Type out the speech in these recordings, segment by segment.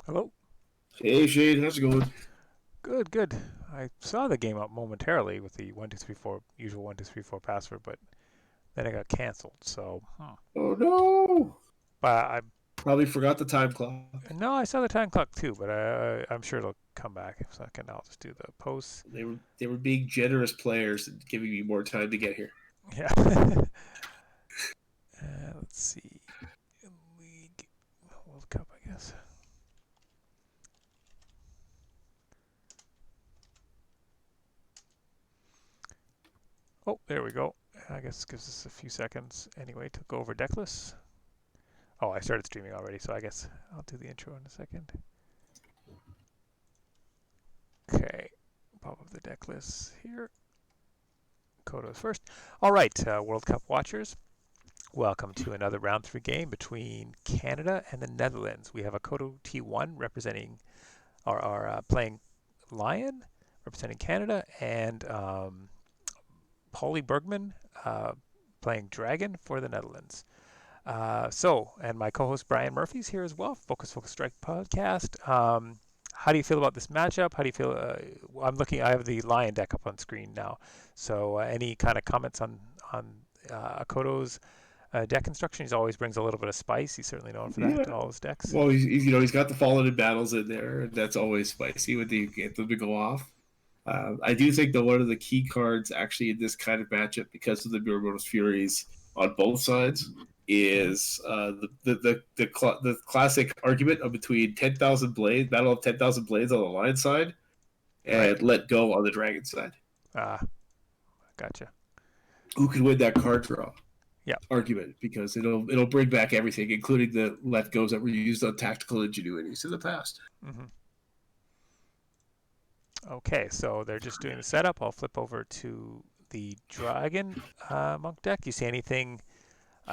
Hello. Hey Shane, how's it going? Good, good. I saw the game up momentarily with the 1234 usual 1234 password, but then it got canceled. So, Oh no! but I Probably forgot the time clock. no, I saw the time clock too, but I'm sure it'll come back in a second. I'll just do the posts. They were being generous players and giving me more time to get here. Yeah. Let's see. League World Cup, I guess. Oh, there we go. I guess it gives us a few seconds anyway to go over deck lists. Oh, I started streaming already, so I guess I'll do the intro in a second. Okay, pop up the deck list here. Kodo's first. All right, World Cup watchers, welcome to another round three game between Canada and the Netherlands. We have AkodoT1 representing, or playing Lion, representing Canada, and PolleBerman playing Dragon for the Netherlands. And my co-host Brian Murphy's here as well. Focus Strike podcast. How do you feel about this matchup? How do you feel? I have the Lion deck up on screen now. So any kind of comments on Akodo's deck construction? He always brings a little bit of spice. He's certainly known for that Yeah. to all his decks. Well, he's got the fallen in battles in there, and that's always spicy when you get them to go off. I do think that one of the key cards actually in this kind of matchup, because of the Miramoto's Furies on both sides, is the classic argument of between 10,000 blades, Battle of 10,000 Blades on the Lion side, Right. and Let Go on the Dragon side. Ah, gotcha. Who can win that card draw Yeah. argument? Because it'll bring back everything, including the let goes that were used on tactical ingenuities in the past. Mm-hmm. Okay, so they're just doing the setup. I'll flip over to the Dragon Monk deck. You see anything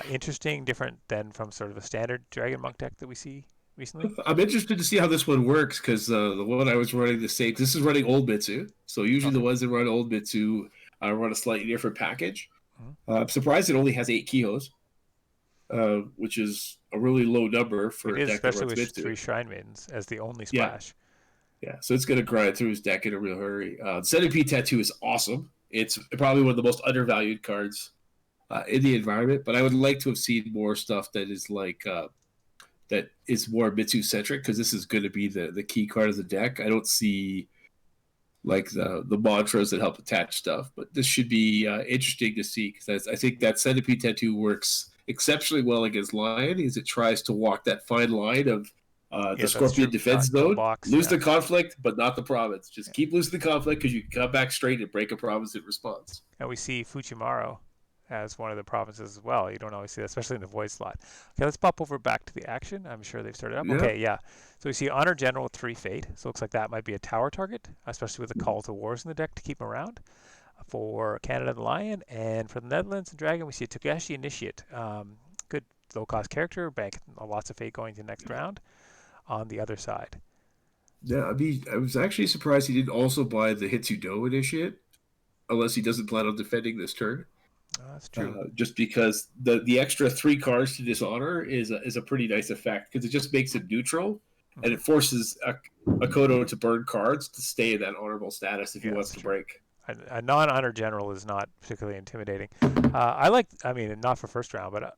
interesting, different than from sort of a standard Dragon Monk deck that we see recently? I'm interested to see how this one works because the one I was running this is running old Mitsu. So usually the Okay. ones that run old Mitsu run a slightly different package. Mm-hmm. I'm surprised it only has 8 Kihos, which is a really low number It for a is, deck that especially runs with Mitsu. three Shrine Maidens as the only Yeah, splash. yeah. So it's going to grind through his deck in a real hurry. Centipede Tattoo is awesome. It's probably one of the most undervalued cards in the environment, but I would like to have seen more stuff that is that is more Mitsu centric because this is going to be the key card of the deck. I don't see like the mantras that help attach stuff, but this should be interesting to see because I think that Centipede Tattoo works exceptionally well against Lion as it tries to walk that fine line of the Yeah, that's Scorpion true. defense Don't zone, box. lose Yeah. the conflict, but not the province. Just Yeah. keep losing the conflict because you can come back straight and break a province in response. And we see Fujimaru as one of the provinces as well. You don't always see that, especially in the void slot. Okay, let's pop over back to the action. I'm sure they've started up. Yeah. Okay, yeah. So we see Honor General with 3 Fate. So it looks like that might be a tower target, especially with the Call to Wars in the deck to keep him around. For Canada and Lion, and for the Netherlands and Dragon, we see Togashi Initiate. Good low-cost character, bank lots of Fate going to the next round on the other side. Yeah, I was actually surprised he didn't also buy the Hitsudo Initiate, unless he doesn't plan on defending this turn. Oh, that's true. Just because the extra 3 cards to dishonor is a pretty nice effect because it just makes it neutral and Mm-hmm. it forces Akodo to burn cards to stay in that honorable status if he Yeah, wants that's to true. break. A non-honor general is not particularly intimidating. I mean, not for first round, but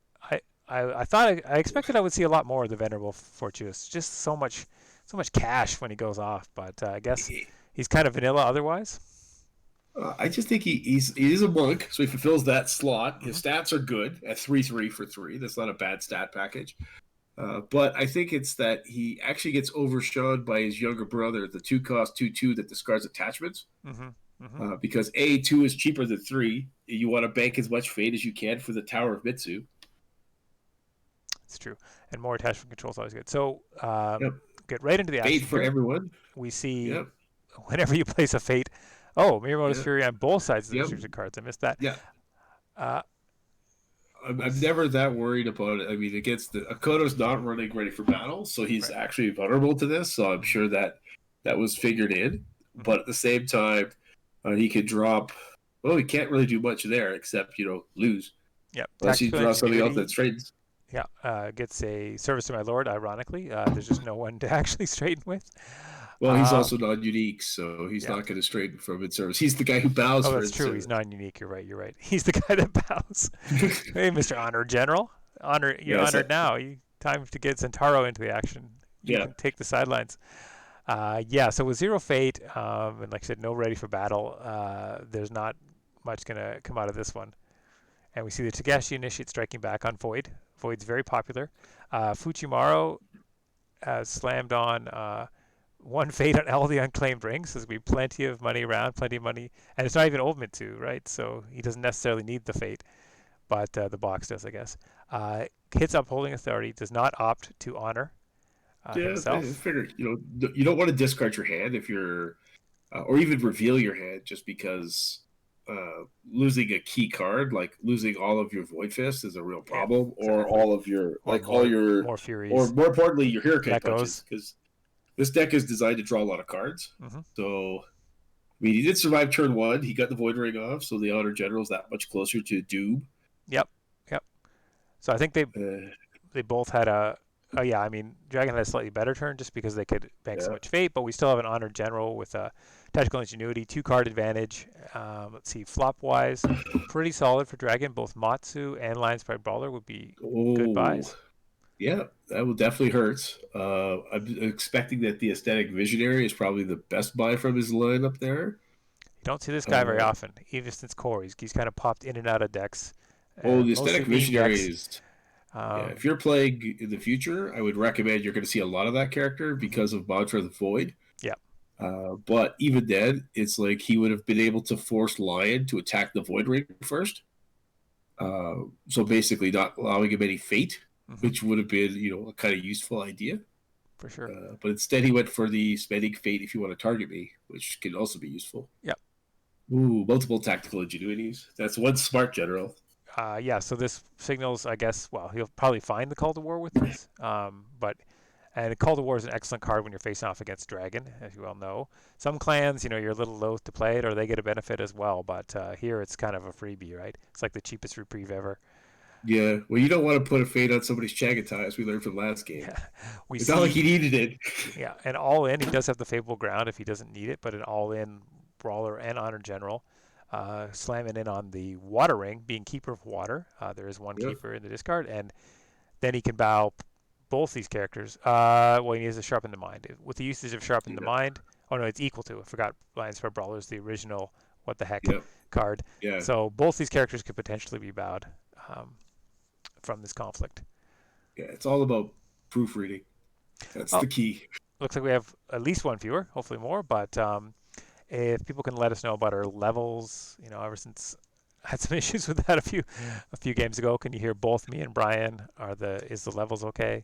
I thought I expected I would see a lot more of the venerable Fortuitous. Just so much cash when he goes off, but I guess he's kind of vanilla otherwise. I just think he's a monk, so he fulfills that slot. Mm-hmm. His stats are good at 3/3 for 3. That's not a bad stat package. But I think it's that he actually gets overshadowed by his younger brother, the 2-cost 2/2 that discards attachments. Mm-hmm. Mm-hmm. Because A2 is cheaper than 3. You want to bank as much fate as you can for the Tower of Mitsu. It's true, and more attachment control is always good. So Yep. get right into the Fate action for here. everyone. We see Yep. whenever you place a fate. Oh, Miyamoto's Yep. Fury on both sides of the Yep. restricted cards. I missed that. Yeah. Uh, we I'm never that worried about it. I mean, against the Akodo's not running ready for battle, so he's right. actually vulnerable to this. So I'm Mm-hmm. sure that was figured in. Mm-hmm. But at the same time, he could drop. Well, he can't really do much there except lose Yep. unless he Tactical draws something else ingenuity. that straightens. Yeah, gets a service to my lord. Ironically, there's just no one to actually straighten with. Well, he's Uh, also non-unique, so he's yeah. not going to straighten from its service. He's the guy who bows Oh, for that's its true. He's service. non-unique. You're right. You're right. He's the guy that bows. Hey, Mr. Honor General. You're Yeah, so, honored now. Time to get Centauro into the action. You yeah. can take the sidelines. Yeah, so with zero fate, and like I said, no ready for battle, there's not much going to come out of this one. And we see the Togashi initiate striking back on Void. Void's very popular. Fuchimaru slammed on one fate on all the unclaimed rings. There's going to be plenty of money around, plenty of money. And it's not even old Mitsu, right? So he doesn't necessarily need the fate, but the box does, I guess. Hits Upholding Authority, does not opt to honor Yeah, I himself. figured, you don't want to discard your hand if you're, or even reveal your hand just because losing a key card, like losing all of your Void Fist, is a real Yeah, problem, or exactly. all of your, Or more or Furies. more importantly, your Hurricane Punches, Echoes. because this deck is designed to draw a lot of cards. Hmm. So, I mean, he did survive turn one. He got the Void Ring off, so the Honor General is that much closer to Doom. Yep, yep. So I think they Uh, they both had a. Oh yeah, I mean, Dragon had a slightly better turn just because they could bank so yeah. much fate, but we still have an honored general with a tactical ingenuity, 2 card advantage. Let's see, flop wise, pretty solid for Dragon. Both Matsu and Lions Pride Brawler would be good Oh, buys. yeah, that will definitely hurt. I'm expecting that the Aesthetic Visionary is probably the best buy from his lineup there. You don't see this guy very Uh, often, even since core. He's kind of popped in and out of decks, the mostly Aesthetic meme Visionary decks. is, yeah, Um, if you're playing in the future, I would recommend you're going to see a lot of that character mhm. because of Mantra the Void. Yeah, But even then, it's like he would have been able to force Lion to attack the Void Ring first. So basically, not allowing him any fate, hmm, which would have been, a kind of useful idea. for sure. But instead, he went for the spending fate if you want to target me, which can also be useful. Yeah. Ooh, multiple tactical ingenuities. That's one smart general. Yeah, so this signals, I guess, well, he'll probably find the Call to War with this. And Call to War is an excellent card when you're facing off against Dragon, as you well know. Some clans, you're a little loath to play it, or they get a benefit as well. But here it's kind of a freebie, right? It's like the cheapest reprieve ever. Yeah, well, you don't want to put a fate on somebody's Chagatai, as we learned from last game. Yeah, we It's not like he see. needed it. Yeah, and all in, he does have the favorable ground if he doesn't need it, but an all in brawler and honor general. Slamming in on the water ring, being keeper of water. There is one Yeah, keeper in the discard, and then he can bow both these characters. Well, he needs to sharpen the mind. With the usage of sharpen the yeah, mind, oh no, it's equal to. I forgot Lions for Brawlers, the original what the heck yeah, card. yeah, So both these characters could potentially be bowed um, from this conflict. yeah. It's all about proofreading. That's Oh, the key. looks like we have at least one viewer, hopefully more. But if people can let us know about our levels, ever since I had some issues with that a few games ago. Can you hear both me and Brian? Is the levels okay?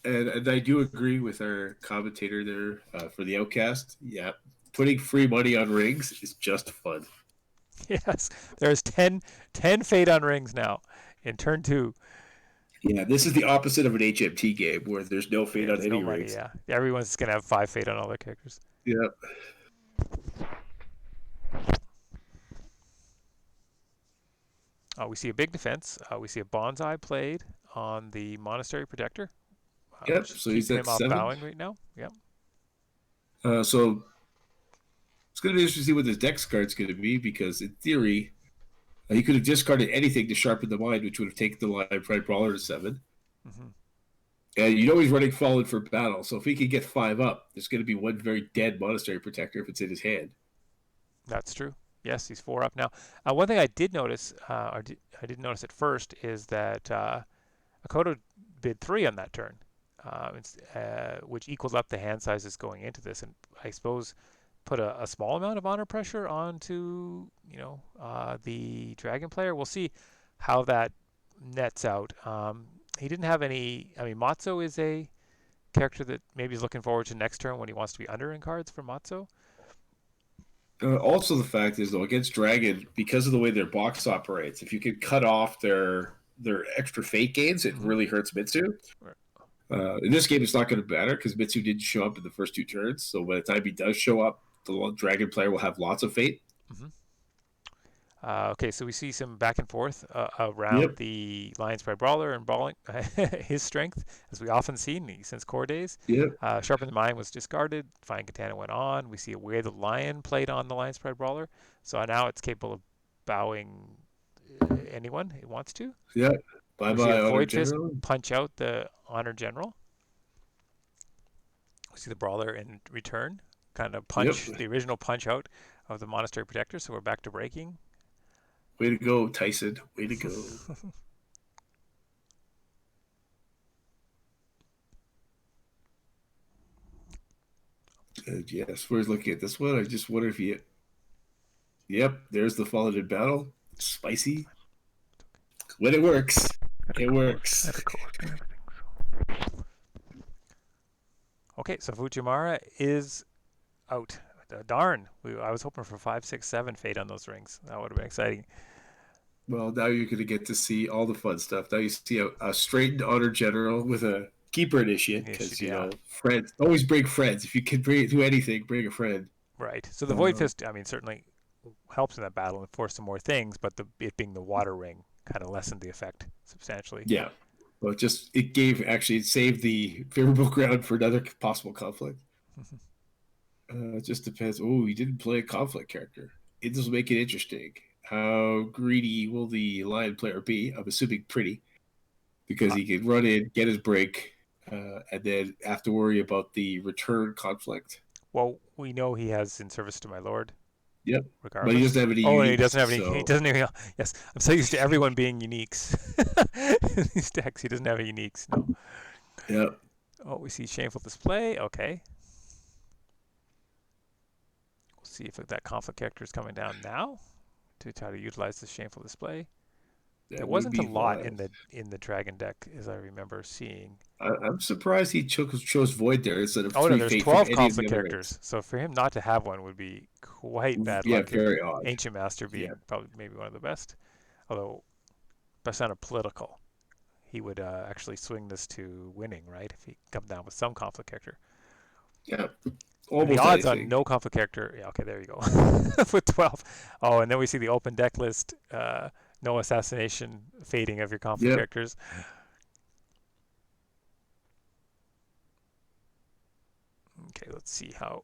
And I do agree with our commentator there for the Outcast. Yeah, putting free money on rings is just fun. Yes, there's 10 fade on rings now in turn two. Yeah, this is the opposite of an HMT game where there's no Yeah, fade on there's no any money. rings. Yeah, everyone's just gonna have 5 fade on all their characters. Yeah, We see a big defense. We see a bonsai played on the monastery protector, which yep. is So he's keeping at him off 7. bowing right now. Yep. So it's going to be interesting to see what this dex card's going to be because in theory, he could have discarded anything to sharpen the mind, which would have taken the Lion Pride Brawler to 7. Hmm. And he's running Fallen for battle. So if he can get 5 up, there's going to be one very dead Monastery Protector if it's in his hand. That's true. Yes, he's 4 up now. One thing I did notice, I didn't notice at first, is that Akodo bid 3 on that turn, which equals up the hand sizes going into this, and I suppose put a small amount of honor pressure onto the dragon player. We'll see how that nets out. He didn't have any. I mean, Matzo is a character that maybe is looking forward to next turn when he wants to be under in cards for Matzo. Also, the fact is, though, against Dragon, because of the way their box operates, if you can cut off their extra fate gains, it Mm-hmm. really hurts Mitsu. In this game, it's not going to matter because Mitsu didn't show up in the first 2 turns. So by the time he does show up, the Dragon player will have lots of fate. Mm-hmm. Okay, so we see some back and forth around Yep. the Lions Pride Brawler and brawling his strength, as we often seen since core days. Yep. Sharpen the Mind was discarded. Fine Katana went on. We see a Way the Lion played on the Lions Pride Brawler, so now it's capable of bowing anyone it wants to. Yep. Bye We see the bye, Honor Void Fist General. punch out the Honor General. We see the Brawler in return, kind of Yep. punch the original punch out of the Monastery Protector, so we're back to breaking. Way to go, Tyson. Way to go. Yes, we're looking at this one. I just wonder if you. Yep, there's the Fallen in Battle. Spicy. When it works, it works. Okay, so Fujimara is out. Darn, I was hoping for 5, 6, 7 fate on those rings. That would have been exciting. Well, now you're going to get to see all the fun stuff. Now you see a straightened Honor General with a Keeper Initiate because, Yeah, friends. Always bring friends. If you can do anything, bring a friend. right. So the Void Fist, I mean, certainly helps in that battle and force some more things, but it being the water ring kind of lessened the effect substantially. Yeah. Well, it saved the favorable ground for another possible conflict. It just depends. Oh, you didn't play a conflict character. It does make it interesting. How greedy will the lion player be? I'm assuming pretty, because he can run in, get his break, and then have to worry about the return conflict. Well, we know he has In Service to My Lord. Yep. But he Regardless. doesn't have any Oh, and he uniques, doesn't have any. He so doesn't even. Yes, I'm so used to everyone being uniques. In these decks, he doesn't have any uniques. No. yeah. Oh, we see Shameful Display. Okay. We'll see if that conflict character is coming down now to try to utilize this Shameful Display. There That would wasn't a be lot vile. in the dragon deck, as I remember seeing. I'm surprised he chose Void there instead of Oh no, three there's Fate from 12 any of the conflict other rings. characters. So for him not to have one would be quite bad Yeah, luck. very odd. Ancient Master Yeah. being probably maybe one of the best, although best on a political. He would actually swing this to winning, right? If he comes down with some conflict character. Yeah. And the Almost odds on anything. no conflict character, yeah, okay, there you go. With 12. Oh, and then we see the open deck list. No assassination fading of your conflict Yep. characters. Okay, let's see how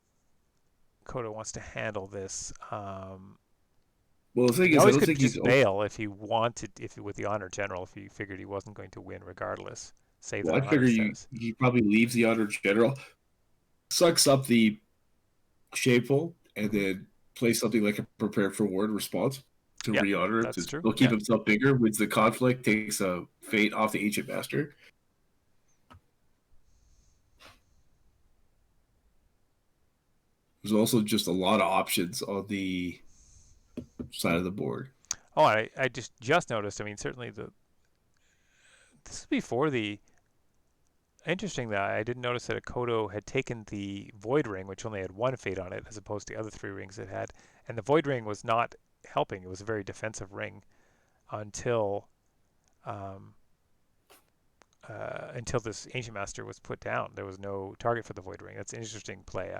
Kodo wants to handle this. Well, the thing He is, I always don't could think he's. just bail if he wanted, if with the honor general, if he figured he wasn't going to win regardless. Save Well, that I honor figure status. he probably leaves the Honor General, sucks up the Shameful, and Mm-hmm. then plays something like a Prepare for War response to Yeah, re-honor him. To that's true. he'll keep Yeah. himself bigger, wins the conflict, takes a fate off the Ancient Master. There's also just a lot of options on the side of the board. Oh, I just noticed. I mean, certainly this is before the. Interesting that I didn't notice that Akodo had taken the Void Ring, which only had one fate on it, as opposed to the other 3 rings it had. And the Void Ring was not helping. It was a very defensive ring until um, until this Ancient Master was put down. There was no target for the Void Ring. That's an interesting play.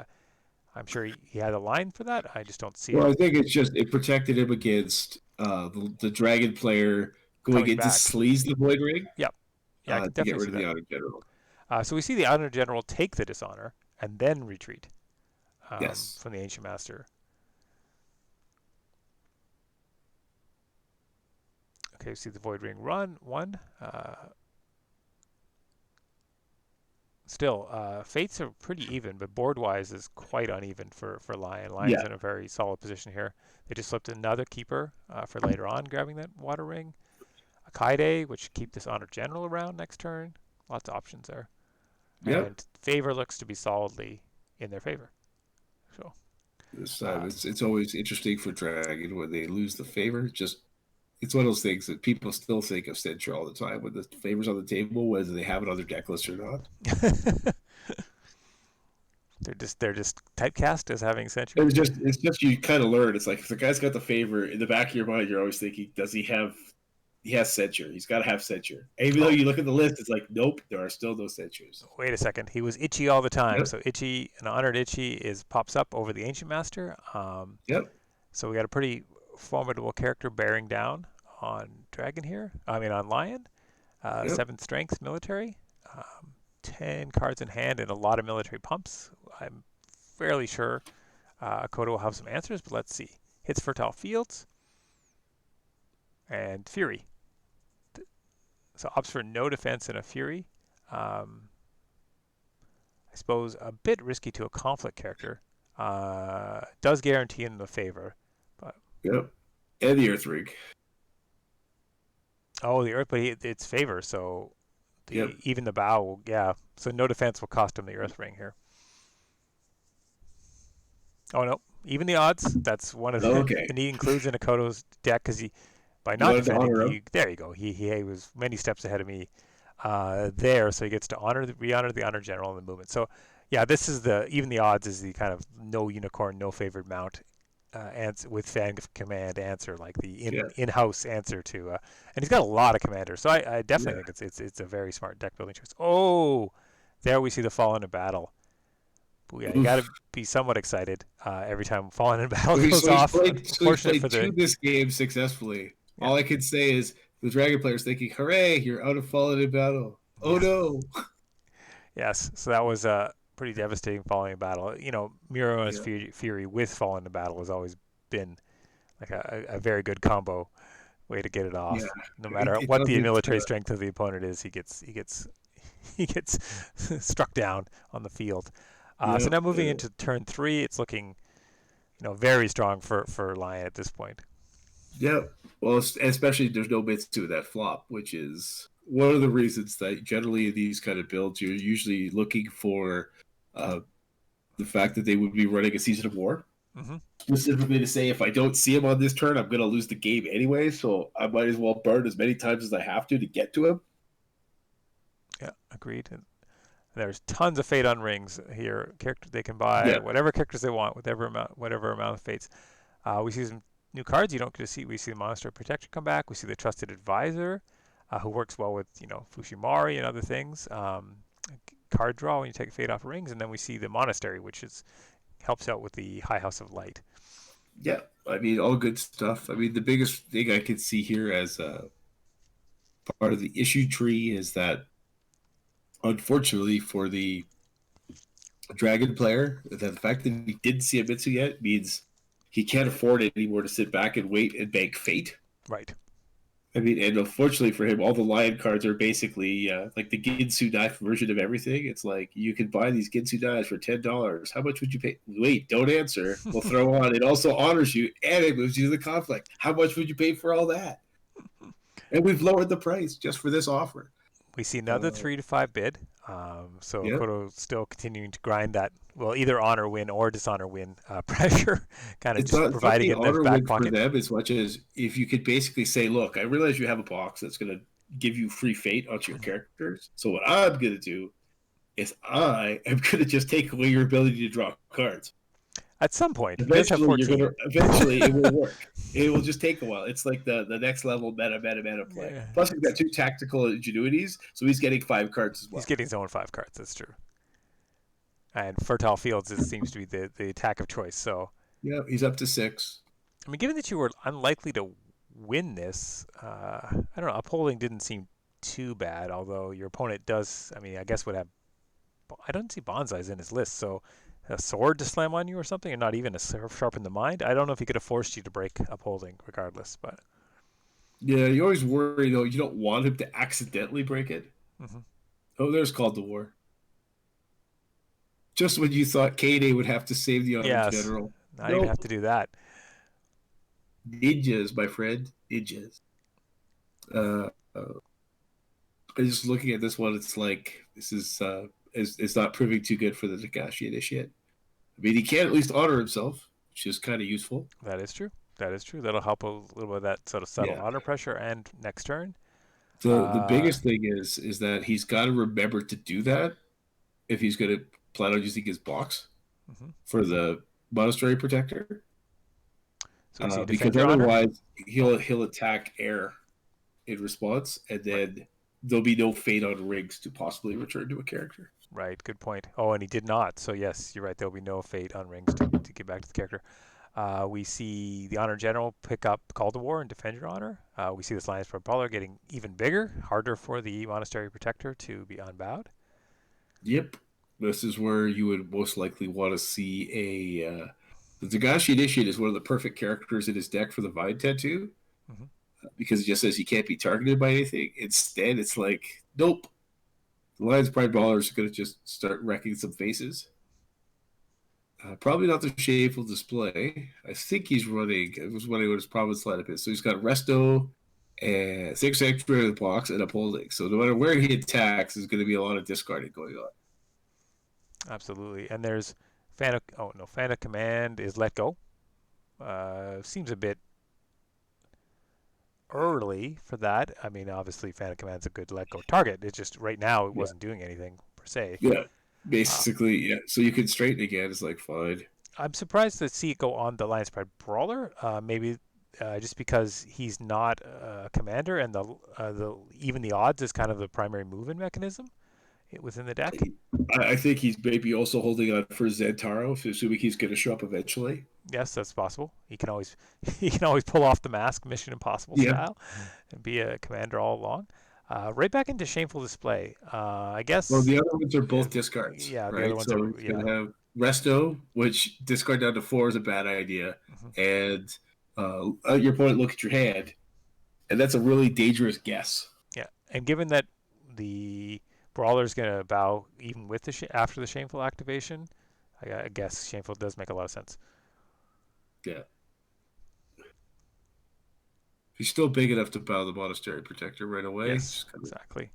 I'm sure he had a line for that. I just don't see it Well, I think it's just it protected him against the Dragon player going coming in to back. sleaze the Void Ring Yep. Yeah, I could to get definitely rid see of the that. Honor General. So we see the Honor General take the Dishonor and then retreat Yes. from the Ancient Master. Okay, we see the Void Ring run one. Still, fates are pretty even, but board-wise is quite uneven for Lion. Lion's Yeah. in a very solid position here. They just slipped another keeper for later on, grabbing that water ring. A Kaide, which keep this Honor General around next turn. Lots of options there. Yep. And favor looks to be solidly in their favor. So This time it's always interesting for Dragon when they lose the favor. Just it's one of those things that people still think of Censure all the time when the favor's on the table, whether they have it on their deck list or not. they're just typecast as having Sentry. It's just you kind of learn. It's like if the guy's got the favor in the back of your mind, you're always thinking, does he has Censure. He's got to have Censure. And even though you look at the list, it's like, nope, there are still no Censures. Wait a second. He was itchy all the time. Yep. So itchy, an honored itchy pops up over the Ancient Master. Yep. So we got a pretty formidable character bearing down on Dragon here. I mean, on Lion. Yep. 7 strength military. 10 cards in hand and a lot of military pumps. I'm fairly sure Akodo will have some answers, but let's see. Hits fertile fields and Fury. So opts for no defense and a Fury. I suppose a bit risky to a conflict character. Does guarantee him the favor. But Yep. And the Earth Ring. oh, the Earth, but it's favor, so Yep. even the bow will, yeah. So no defense will cost him the Earth Ring here. Oh no, even the odds. That's one of Okay. the neat includes in Akodo's deck because he, by You not wanted to defending, honor him. there you go. He was many steps ahead of me there, so he gets to re-honor the honor general in the movement. So yeah, this is the even the odds is the kind of no unicorn, no favored mount answer with fan command answer, like the Yeah. in-house answer to, and he's got a lot of commanders. So I Yeah. definitely think it's a very smart deck building choice. Oh, there we see the fall into battle. But yeah, you got to Oof. be somewhat excited every time Fallen in Battle So he's, goes so he's off. played. So he's Unfortunate for played the two this game successfully. yeah All I can say is the Dragon player's thinking, "Hooray! You're out of fallen in battle." Oh yeah no. yes. So that was a pretty devastating Falling in Battle. You know, Miro and his Yeah. Fury with Fallen in Battle has always been like a very good combo way to get it Yeah. off. No It, matter it what does the it. military strength of the opponent is, he gets struck down on the field. So Yeah. now moving into turn 3, it's looking very strong for Lion at this point. Yeah. Well, especially there's no bits to that flop, which is one of the reasons that generally in these kind of builds you're usually looking for uh, the fact that they would be running a season of war. Hmm. Specifically to say if I don't see him on this turn, I'm going to lose the game anyway. So I might as well burn as many times as I have to get to him. Yeah, agreed. And there's tons of fate on rings here. Characters they can buy Yeah. whatever characters they want, whatever amount of fates. We see some new cards you don't get to see. We see the Monastery Protector come back. We see the Trusted Advisor, who works well with Fushimari and other things. Card draw when you take fate off rings, and then we see the Monastery, which helps out with the High House of Light. Yeah. I mean, all good stuff. I mean, the biggest thing I could see here as part of the issue tree is that, unfortunately, for the Dragon player, that the fact that he didn't see a Mitsu yet means he can't afford it anymore to sit back and wait and bank fate. Right. I mean, and unfortunately for him, all the Lion cards are basically like the Ginsu knife version of everything. It's like you can buy these Ginsu knives for $10. How much would you pay? Wait, don't answer. We'll throw on. It also honors you and it moves you to the conflict. How much would you pay for all that? And we've lowered the price just for this offer. We see another Uh, 3 to 5 bid. So yeah, Akodo still continuing to grind that, well, either honor win or dishonor win pressure, kind of it's just not providing the it in his honor back win for pocket. them as much as if you could basically say, look, I realize you have a box that's going to give you free fate onto your characters. So what I'm going to do is I am going to just take away your ability to draw cards. At some point, he does have Eventually, you're 14. gonna. Eventually, it will work. It will just take a while. It's like the next level meta play. Yeah, Plus, he's got 2 tactical ingenuities, so he's getting 5 cards as he's well. getting his own 5 cards. That's true. And fertile fields seems to be the attack of choice. So, Yeah, he's up to 6. I mean, given that you were unlikely to win this, I don't know. Upholding didn't seem too bad, although your opponent does. I mean, I guess would have. I don't see bonsais in his list, so a sword to slam on you or something, and not even a sharpen the mind. I don't know if he could have forced you to break upholding, regardless. But Yeah, you always worry though. You don't want him to accidentally break it. hmm Oh, there's Called to War. Just when you thought K-Day would have to save the honor yes, general. not even Nope. have to do that. Ninjas, my friend. Ninjas. Uh, uh, just looking at this one, it's like this is not proving too good for the Nagashi initiate. I mean, he can at least honor himself, which is kind of useful. That is true. That is true. That'll help a little bit of that sort of subtle Yeah. honor pressure. And next turn, The uh, biggest thing is that he's got to remember to do that if he's going to plan on using his box mhm. for the monastery protector, So we see defend because your honor. otherwise he'll attack air in response, and Right. then there'll be no fate on rings to possibly return to a character. Right. Good point. Oh, and he did not. So yes, you're right. There'll be no fate on rings to get back to the character. We see the Honor General pick up Call to War and Defend Your Honor. We see this Lion's Brawler getting even bigger, harder for the Monastery Protector to be unbowed. Yep. This is where you would most likely want to see a. The Dagashi Initiate is one of the perfect characters in his deck for the Vine Tattoo Mm-hmm. because it just says he can't be targeted by anything. Instead, it's like, nope. The Lion's Pride Brawler is going to just start wrecking some faces. Probably not the shameful display. I think he's running. It was running what his province lineup is. So he's got Resto and 6 extra in the box and upholding. So no matter where he attacks, there's going to be a lot of discarding going on. Absolutely. And there's Fan of Command is Let Go. Seems a bit early for that. I mean, obviously, Fan of Command's a good Let Go target. It's just right now it Yeah. wasn't doing anything per se. Yeah. Uh, Basically, yeah. So you can straighten again. It's like, fine. I'm surprised to see it go on the Lion's Pride Brawler. Maybe just because he's not a commander, and the even the odds is kind of the primary movement mechanism within the deck. I think he's maybe also holding on for Zentaro, assuming he's going to show up eventually. Yes, that's possible. He can always he can always pull off the mask, Mission Impossible Yeah. style, and be a commander all along. Right back into Shameful Display. I Well, guess. the other ones are both uh, discards, Yeah, the other right? ones are So he's yeah. going to have Resto, which discard down to 4 is a bad idea. Mhm. And at your point, look at your hand. And that's a really dangerous guess. Yeah, and given that the Brawler's going to bow even with after the Shameful activation, I guess Shameful does make a lot of sense. Yeah. He's still big enough to bow the Monastery Protector right away. Yes, Just kind of, exactly.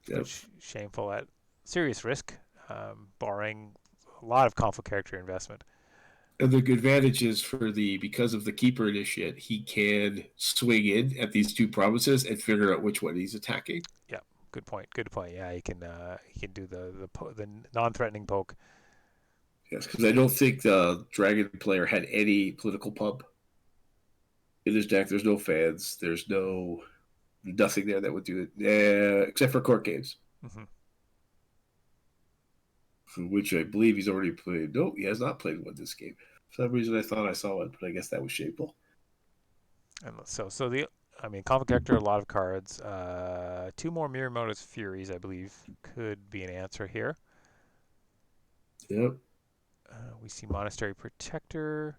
yeah. Put Shameful at serious risk, barring a lot of conflict character investment. And the advantage is because of the Keeper Initiate, he can swing in at these two provinces and figure out which one he's attacking. Yeah, good point. Good point. Yeah, he can do the non-threatening poke. Yes, because I don't think the Dragon player had any political pump in his deck. There's no fans. There's nothing there that would do it, except for court games, Mm-hmm. for which I believe he's already played. No, he has not played one this game. For some reason, I thought I saw one, but I guess that was shameful. And I mean, conflict character, a lot of cards. Two more Mirror Modus Furies, I believe, could be an answer here. Yep. We see Monastery Protector.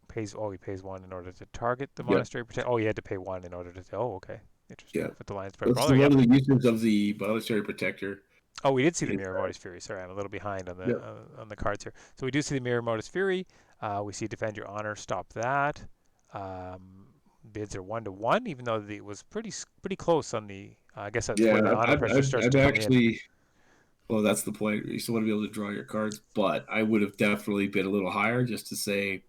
He pays one in order to target the Yep. Monastery Protector. Oh, he had to pay one in order to. Oh, okay. Interesting. Yeah. With the Lion's Pride That's Brawler, one yep. of the uses of the Monastery Protector. Oh, we did see the Is Mirror Modus Fury. Sorry, I'm a little behind yep. on the cards here. So we do see the Mirror Modus Fury. We see Defend Your Honor. Stop that. Bids are 1-1, even though it was pretty close on the. I guess that's Yeah, where the honor pressure starts I'm to come in. actually. Well, that's the point. You still want to be able to draw your cards, but I would have definitely been a little higher just to say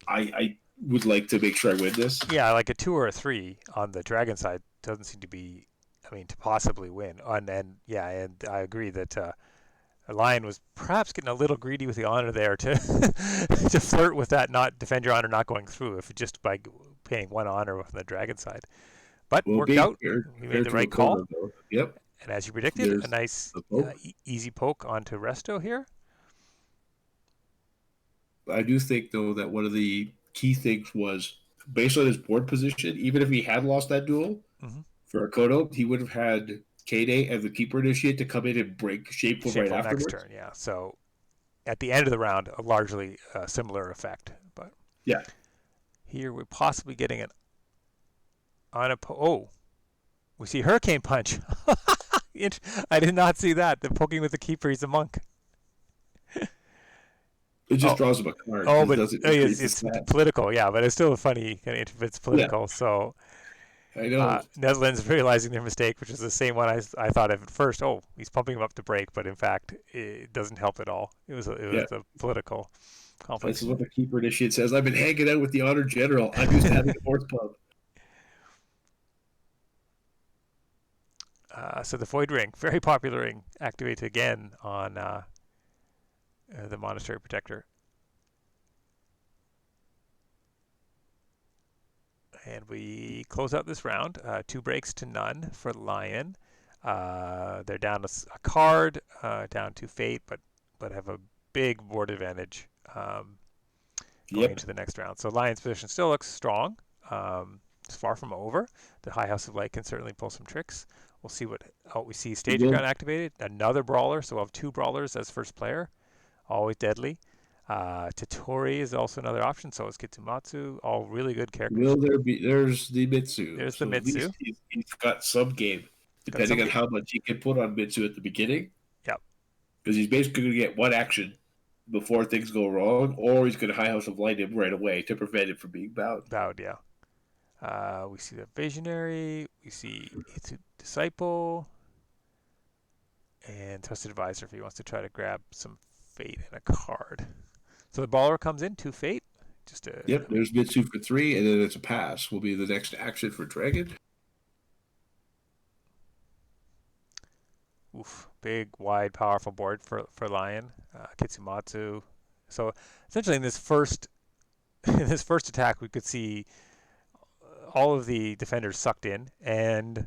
I would like to make sure I win this. Yeah, like a 2 or a 3 on the Dragon side doesn't seem to be. I mean, to possibly win. And yeah, and I agree that Lion was perhaps getting a little greedy with the honor there to to flirt with that, not Defend Your Honor not going through, if just by paying one honor on the Dragon side. But Well, worked being out. He fair made the to the right call. corner, though. Yep. And as you predicted, a There's nice the poke. easy poke onto Resto here. I do think though that one of the key things was based on his board position. Even if he had lost that duel Mm-hmm. for Akodo, he would have had K-Day and the Keeper Initiate to come in and break Shameful right Shameful next afterwards. turn, yeah. So at the end of the round, a largely similar effect. But Yeah. here we're possibly getting an oh, we see Hurricane Punch. I did not see that. The poking with the keeper, he's a monk. It just Oh, draws him a card. oh, It but doesn't increase his it's stats. political, yeah. But it's still a funny kind of if it's Yeah, political. So I know. Netherlands realizing their mistake, which is the same one I thought of at first. Oh, he's pumping him up to break, but in fact, it doesn't help at all. It Yeah. was a political This conflict. is what the Keeper Initiate says. I've been hanging out with the Honor General. I'm used to having a horse pump. So the Void Ring, very popular ring, activates again on the Monastery Protector. And we close out this round. 2 breaks to none for Lion. They're down a card, down to Fate, but but have a big board advantage going Yep. into the next round. So Lion's position still looks strong. It's far from over. The High House of Light can certainly pull some tricks. We'll see what. Oh, we see It Staging will. Ground activated. Another brawler, so we'll have two brawlers as first player. Always deadly. Totori is also another option. So is Kitsumatsu. All really good characters. Will there be? There's the Mitsu. There's the So at least Mitsu. he's got some game, Got some. depending on how much he can put on Mitsu at the beginning, Yep. because he's basically going to get one action before things go wrong, or he's going to High House of Light him right away to prevent it from being bound. Bowed. Yeah. We see the Visionary. We see it's a Disciple and Trusted Advisor if he wants to try to grab some Fate and a card. So the baller comes in, 2 Fate. Just a Yep, there's Mitsu for 3, and then it's a pass. Will be the next action for Dragon. big, wide, powerful board for Lion. Kitsumatsu. So essentially in this first in this first attack, we could see all of the defenders sucked in, and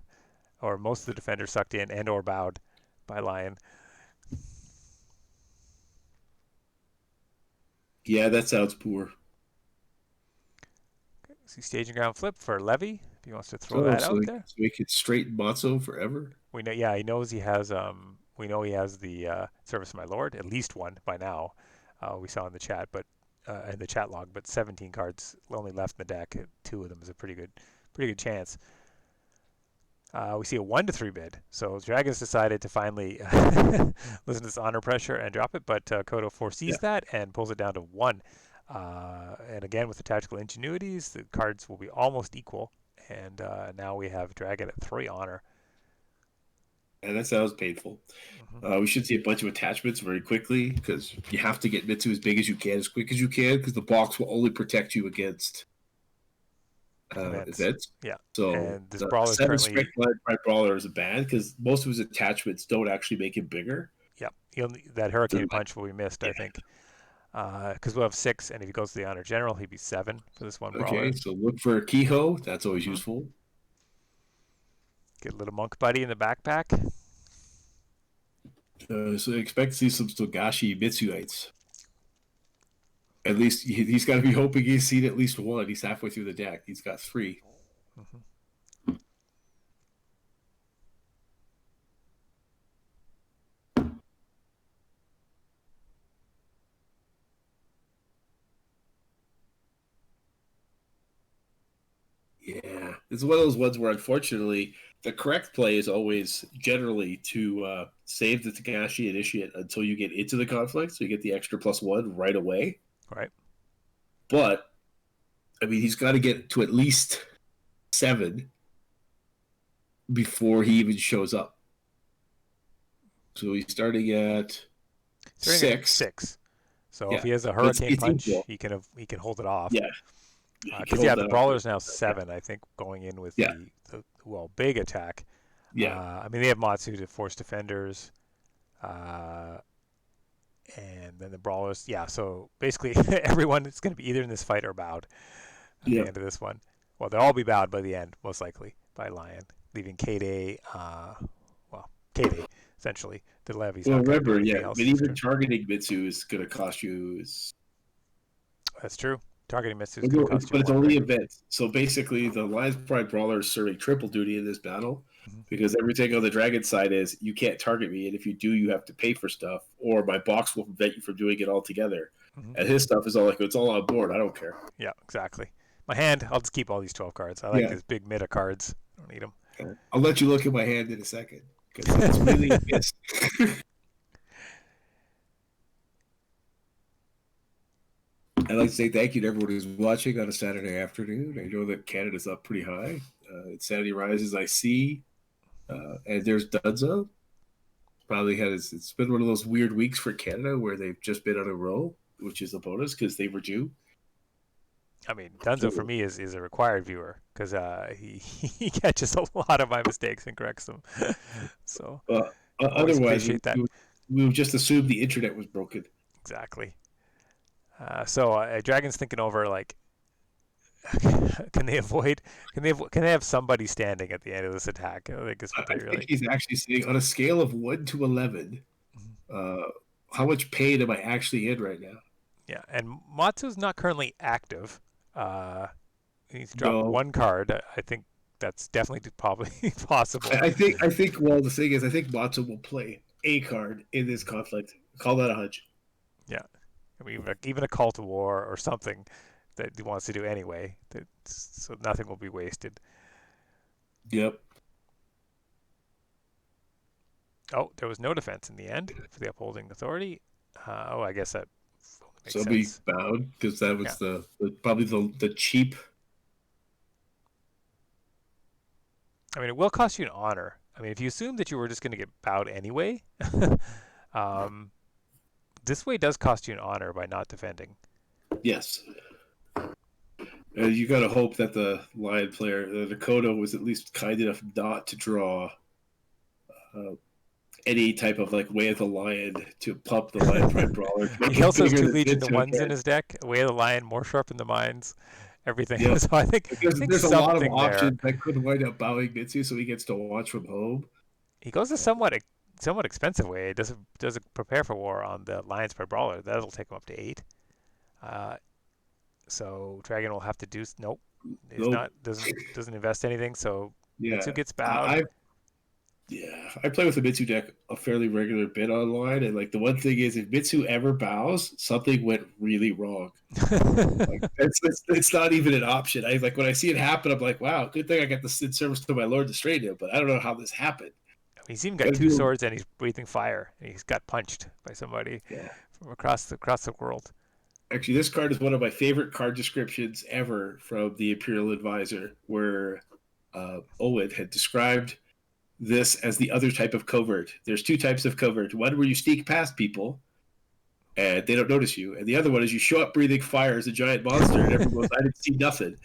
or most of the defenders sucked in and or bowed by Lion. Yeah, that sounds poor. See Staging Ground flip for Levy if he wants to throw Oh, that so, out there. so we could straighten Matzo forever? We know, yeah, he knows he has. We know he has the Service of My Lord, at least one by now. We saw in the chat, but in the chat log. But 17 cards only left in the deck. 2 of them is a pretty good chance. We see a 1-3 bid. So Dragons decided to finally listen to this honor pressure and drop it, but Kodo foresees that and pulls it down to 1. And again, with the tactical ingenuities, the cards will be almost equal. And now we have Dragon at 3 honor. And that sounds painful. Mm-hmm. We should see a bunch of attachments very quickly because you have to get Mitsu as big as you can, as quick as you can, because the box will only protect you against events. Yeah. So and this the brawler is 7 currently strength by brawler is bad because most of his attachments don't actually make him bigger. Yeah, that Hurricane Punch will be missed, I think, because we'll have 6, and if he goes to the Honor General, he'd be 7 for this one brawler. Okay, so look for Kiho. That's always useful. Get a little monk buddy in the backpack. So expect to see some Togashi Mitsuites. At least he's got to be hoping he's seen at least one. He's halfway through the deck. He's got 3. Mm-hmm. Yeah, it's one of those ones where unfortunately the correct play is always generally to save the Togashi Initiate until you get into the conflict, so you get the extra +1 right away. Right. But I mean, he's got to get to at least 7 before he even shows up. So he's starting at 6. So if he has a Hurricane Punch, he can hold it off. Yeah. Because the brawler's now 7, I think, going in with the big attack. Yeah. I mean, they have Matsu to force defenders, and then the brawlers. Yeah, so basically everyone is going to be either in this fight or bowed at the end of this one. Well, they'll all be bowed by the end, most likely, by Lion, leaving K-Day, K-Day, essentially. The levy's well, not remember, else but even targeting Mitsu is going to cost you. That's true. Targeting Mitsu is going to cost you. But it's only events. So basically, the Lion's Pride Brawler is serving triple duty in this battle because everything on the Dragon side is you can't target me, and if you do, you have to pay for stuff, or my box will prevent you from doing it altogether. And his stuff is all like, it's all on board. I don't care. Yeah, exactly. My hand, I'll just keep all these 12 cards. I like these big meta cards. I don't need them. Okay. I'll let you look at my hand in a second because it's really a miss. I'd like to say thank you to everyone who's watching on a Saturday afternoon. I know that Canada's up pretty high. It's Sanity Rises, I see. And there's Dunzo. It's been one of those weird weeks for Canada where they've just been on a roll, which is a bonus because they were due. I mean, Dunzo for me is a required viewer because he catches a lot of my mistakes and corrects them. So otherwise, we would just assume the internet was broken. Exactly. So Dragon's thinking over like, can they have somebody standing at the end of this attack? I think is what they really. He's actually saying on a scale of 1 to 11, how much pain am I actually in right now? Yeah, and Matsu's not currently active. Uh, he's dropped No, one card. I think that's definitely probably possible. I think. Well, the thing is, I think Matsu will play a card in this conflict. Call that a hunch. Yeah, I mean, even a call to war or something that he wants to do anyway. So nothing will be wasted. Yep. Oh, there was no defense in the end for the upholding authority. I guess that So makes I'll be sense. bound because that Yeah. was probably the cheap. I mean, it will cost you an honor. I mean, if you assume that you were just going to get bowed anyway, um, this way does cost you an honor by not defending. Yes. You got to hope that the lion player, the Akodo, was at least kind enough not to draw uh, any type of like way of the lion to pump the lion pride brawler to make He it also has bigger two than Legion to Mitsu ones in can. his deck. Way of the Lion, more sharp in the mines, everything. Yep. So I think There's a lot of something there. options that could wind up bowing Mitsu, so he gets to watch from home. He goes a Uh, somewhat expensive way. It doesn't prepare for war on the Lions per brawler. That'll take him up to 8. Uh, so Dragon will have to do nope. He's nope. not doesn't invest anything. So Mitsu Yeah. gets bowed. I Yeah, I play with the Mitsu deck a fairly regular bit online, and like the one thing is, if Mitsu ever bows, something went really wrong. Like it's not even an option. I like when I see it happen, I'm like, wow, good thing I got this in service to my lord to straight him, but I don't know how this happened. He's even got Gotta two do swords and he's breathing fire. And he's got punched by somebody Yeah. from across the world. Actually, this card is one of my favorite card descriptions ever from the Imperial Advisor, where Owen had described this as the other type of covert. There's two types of covert. One where you sneak past people and they don't notice you, and the other one is you show up breathing fire as a giant monster, and everyone goes, "I didn't see nothing."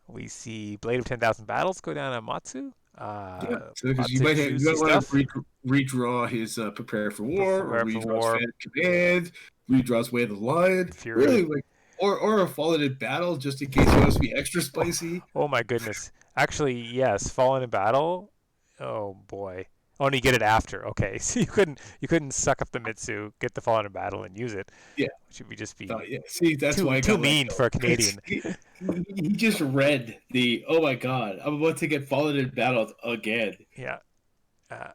We see Blade of 10,000 Battles go down on Matsu. Yeah, so because Lots of you juicy might want stuff. to redraw his prepare for war, or Prepare for redraws War, fan command, redraws way of the lion, Fury. really like, or a fallen in battle just in case he wants to be extra Oh, spicy. oh my goodness. Actually, yes, Fallen in Battle. Oh boy. Oh, and you get it after. Okay, so you couldn't suck up the Mitsu, get the Fallen in Battle, and use it, Yeah, which would just be yeah. See, that's why I too got let mean go. for a Canadian. He just read the, oh my god, I'm about to get fallen in battle again. Yeah. Uh,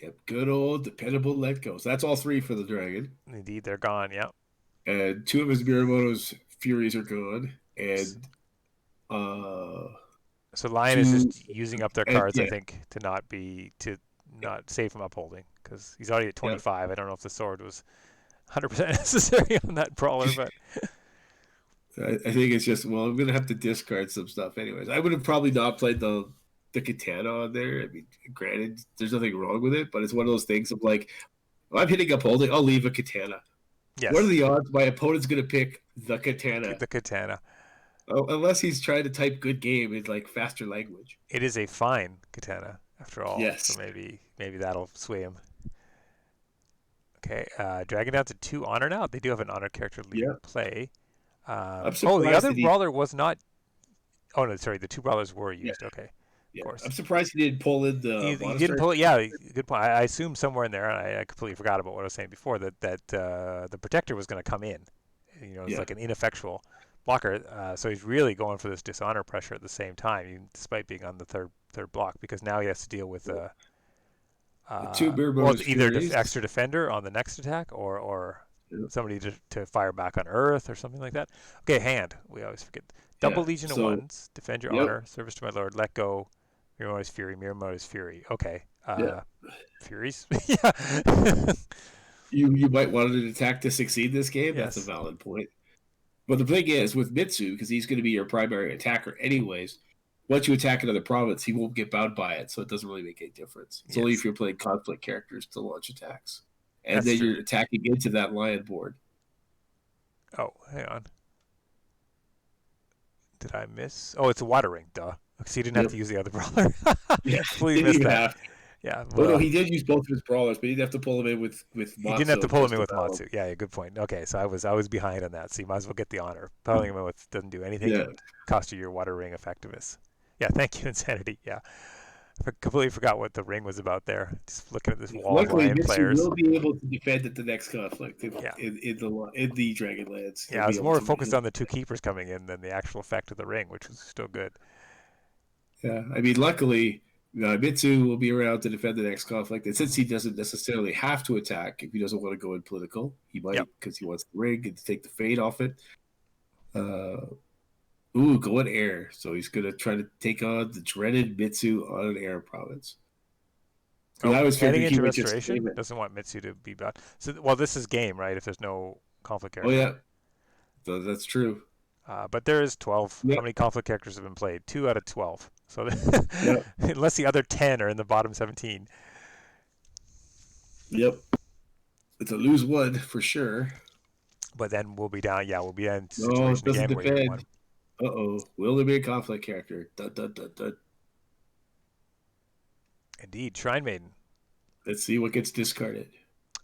Yep, good old dependable let goes. That's all three for the dragon. Indeed, they're gone. Yeah. And two of his Miyamoto's Furies are gone. And uh So Lion is two just using up their and cards, I yeah, think, to not save from upholding because he's already at yeah. 25. I don't know if the sword was 100% necessary on that brawler, but I think it's just, well, I'm gonna have to discard some stuff anyways. I would have probably not played the katana on there. I mean, granted, there's nothing wrong with it, but it's one of those things of like, if I'm hitting upholding, I'll leave a katana. What are yes, the odds my opponent's gonna pick the katana? the katana. Oh, unless he's trying to type good game in like faster language. It is a fine katana after all, so Yes. maybe that'll sway him. Okay, Dragon down to 2 honor now. They do have an honor character leaving Yeah. play. I'm The surprised other that he. brawler was not. Oh no, sorry, the 2 brawlers were Yeah. used. Okay, of Yeah. course. I'm surprised he didn't pull in the He didn't monastery. pull it. Yeah, good point. I assume somewhere in there, and I completely forgot about what I was saying before. That the protector was going to come in. It's Yeah. like an ineffectual blocker. So he's really going for this dishonor pressure at the same time, even despite being on the third block, because now he has to deal with The two beer well, bonus it's either furies. extra defender on the next attack, or somebody to fire back on Earth or something like that. Okay, hand. We always forget. Double Yeah. Legion of So Ones, defend your yep. honor, service to my lord, let go. Miyamoto's Fury, Miyamoto's Fury. Okay. Yeah. Furies? Yeah. You might want an attack to succeed this game. That's a Yes. valid point. But the thing is, with Mitsu, because he's going to be your primary attacker anyways, once you attack another province, he won't get bound by it, so it doesn't really make any difference. It's only Yes. if you're playing conflict characters to launch attacks. And That's then true. you're attacking into that lion board. Oh, hang on. Did I miss? Oh, it's a water ring, duh. So you didn't have Yep. to use the other brawler. Yeah, Completely didn't missed even that. have. Yeah, Oh no, well, he did use both of his brawlers, but he didn't have to pull them in with he didn't have to Matsu pull him just in to with battle. Matsu. Yeah, good point. Okay, so I was behind on that. So you might as well get the honor. Pulling him in with doesn't do anything Yeah, and cost you your water ring effectiveness. Yeah, thank you, Insanity. Yeah. I completely forgot what the ring was about there. Just looking at this Yeah. wall of Luckily, lion Mitsu players. will be able to defend at the next conflict Yeah. in the Dragonlands. He'll Yeah, I be was able more to focused win. on the two keepers coming in than the actual effect of the ring, which was still good. Yeah, I mean, luckily, Mitsu will be around to defend the next conflict, and since Hmm. he doesn't necessarily have to attack if he doesn't want to go in political, he Yep. might because he wants the ring and to take the fade off it. Uh, Ooh, going air. So he's gonna try to take on the dreaded Mitsu on an air province. Because Oh, I was heading figuring he into would just claim restoration it. doesn't want Mitsu to be bad. So, well, this is game, right? If there's no conflict Oh character, yeah, so that's true. but there is 12. How Yep, many conflict characters have been played? 2 out of 12. So, yep, unless the other 10 are in the bottom 17, yep. It's a lose one for sure. but then we'll be down. Yeah, we'll be in a No, it situation doesn't again where you defend. want. Uh-oh. Will there be a conflict character? Dun, dun, dun, dun. Indeed, Shrine Maiden. Let's see what gets discarded.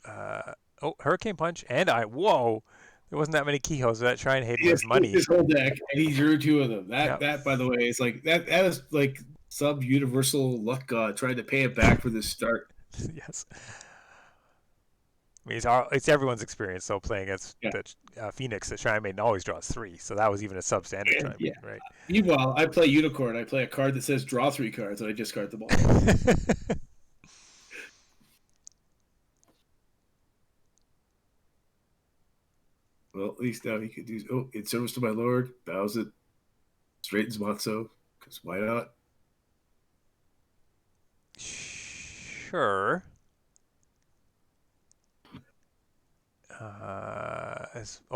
Uh, oh, Hurricane Punch, and I. Whoa, there wasn't that many keyholes. That Shrine Maiden He has was money. his whole deck, and he drew two of them. Yeah. That by the way, is like that is like some universal luck god trying to pay it back for this start. Yes. I mean, it's everyone's experience. So playing against Yeah. the Phoenix, the Shrine Maiden always draws 3. So that was even a substandard And Shrine yeah. Maiden, right? Meanwhile, I play Unicorn. I play a card that says draw 3 cards, and I discard them all. Well, at least now he could do. Oh, in service to my lord, bows it, straightens Matzo, because why not? Sure.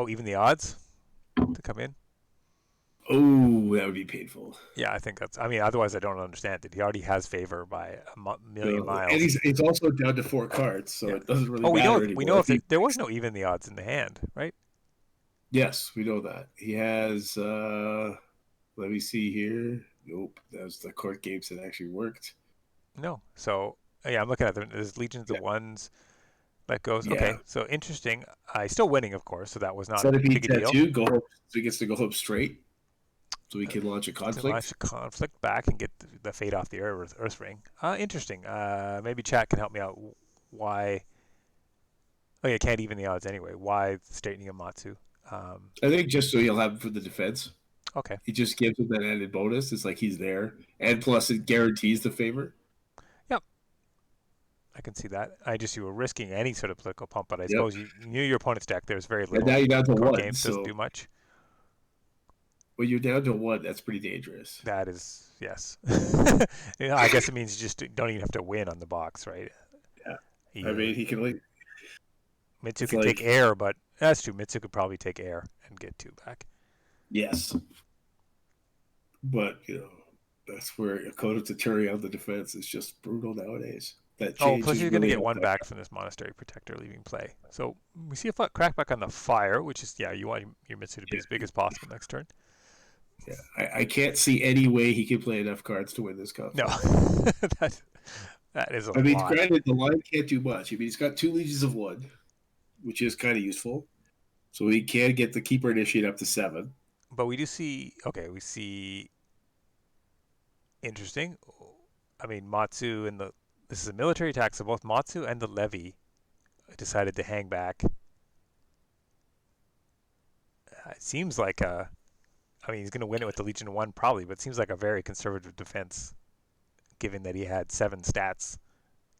Even the odds to come in. Oh, that would be painful. Yeah, I think that's. I mean, otherwise I don't understand it. He already has favor by a million And miles. he's also down to 4 cards, so Yeah. it doesn't really Oh, we matter know. We anymore. know If if he there was no even the odds in the hand, right? Yes, we know that. He has let me see here. Nope, that was the court games that actually worked. No. So yeah, I'm looking at them. There's Legions Yeah. of Ones that goes. Yeah. Okay, so interesting. I still winning, of course. So that was not Centipede big a deal. tattoo, go home. So he gets to go home straight. So he Uh, can launch a to launch conflict. a conflict back and get the fate off the Earth Ring. Interesting. Maybe chat can help me out. Why? Oh yeah, can't even the odds anyway. Why straightening a Matsu? Um, I think just so he'll have it for the defense. okay. He just gives him that added bonus. It's like he's there. And plus it guarantees the favor. Yep. I can see that. You were risking any sort of political pump, but I Yep. suppose you knew your opponent's deck. There's very And now little. you're down to Court one. games doesn't So do much. when you're down to one, that's pretty dangerous. That is yes. I guess it means you just don't even have to win on the box, right? Yeah. I He, mean he can like Mitsu it's can take like air, but that's true. Mitsu could probably take air and get 2 back. yes. But that's where AkodoT1 on the defense is just brutal nowadays. That Oh, plus changes you're going to really get helped 1 that back guy. from this Monastery Protector leaving play. So we see a crackback on the fire, which is, yeah, you want your Mitsu to be Yeah, as big as possible next turn. yeah. I can't see any way he can play enough cards to win this No, conflict. that, that is a I mean, lot. granted, the line can't do much. I mean, he's got 2 Legions of 1, which is kind of useful. So he can get the Keeper Initiate up to 7. But we do see, okay, we see interesting. I mean, Matsu and this is a military attack, so both Matsu and the Levy decided to hang back. It seems like I mean, he's going to win it with the Legion of One probably, but it seems like a very conservative defense, given that he had 7 stats.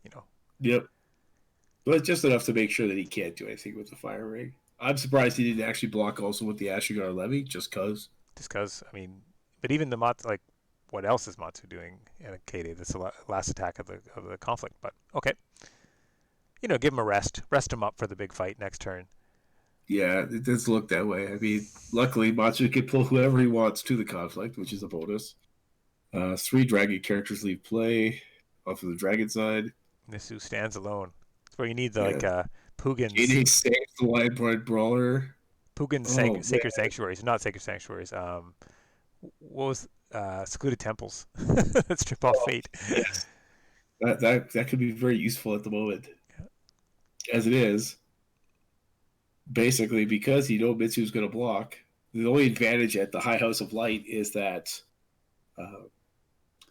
You know, Yep. But just enough to make sure that he can't do anything with the Fire Ring. I'm surprised he didn't actually block also with the Ashigar Levy, just because. just because I mean, but even the Matsu, like, what else is Matsu doing in a KD? That's the last attack of the conflict. But okay, give him a rest him up for the big fight next turn. Yeah, it does look that way. I mean, luckily, Matsu can pull whoever he wants to the conflict, which is a bonus. 3 dragon characters leave play off of the dragon side. Nisu stands alone. It's where you need the Yeah. Pugin's JD saves the Lion Brawler. Oh, man. Sacred Sanctuaries, not Sacred Sanctuaries. What was Secluded Temples? Let's strip off Oh, Fate. yes. That could be very useful at the moment. As it is, basically, because Mitsu's going to block, the only advantage at the High House of Light is that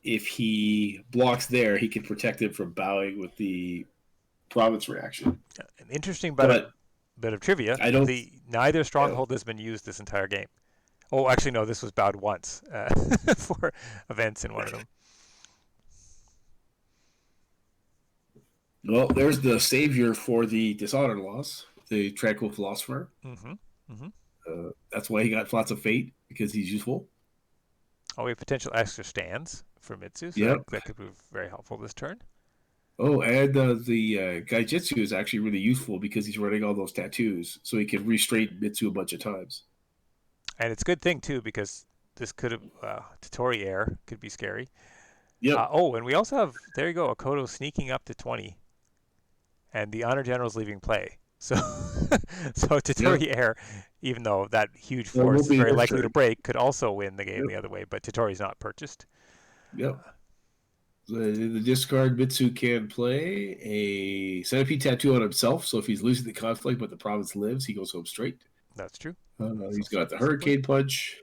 if he blocks there, he can protect him from bowing with the province reaction. An interesting But bit of trivia: I don't. the neither Yeah. stronghold has been used this entire game. Oh, actually, no. This was bowed once for events in one of them. Well, there's the savior for the dishonor loss, the tranquil philosopher. Mm-hmm. Mm-hmm. That's why he got lots of fate because he's useful. Oh, we have potential extra stands for Mitsu, so Yep. that could prove very helpful this turn. Oh, and the Gaijitsu is actually really useful because he's running all those tattoos, so he can restrain Mitsu a bunch of times. And it's a good thing too because this could have Totori air could be scary. Yep. Oh, and we also have there you go, Akodo sneaking up to 20, and the Honor General's leaving play. So so Yep. Totori air, even though that huge Well, it force won't is be very this likely to turn. break, could also win the game Yep. the other way. But Totori's not purchased. Yep. The discard, Mitsu can play a centipede tattoo on himself. So if he's losing the conflict, but the province lives, he goes home straight. That's true. So He's got the simply, hurricane punch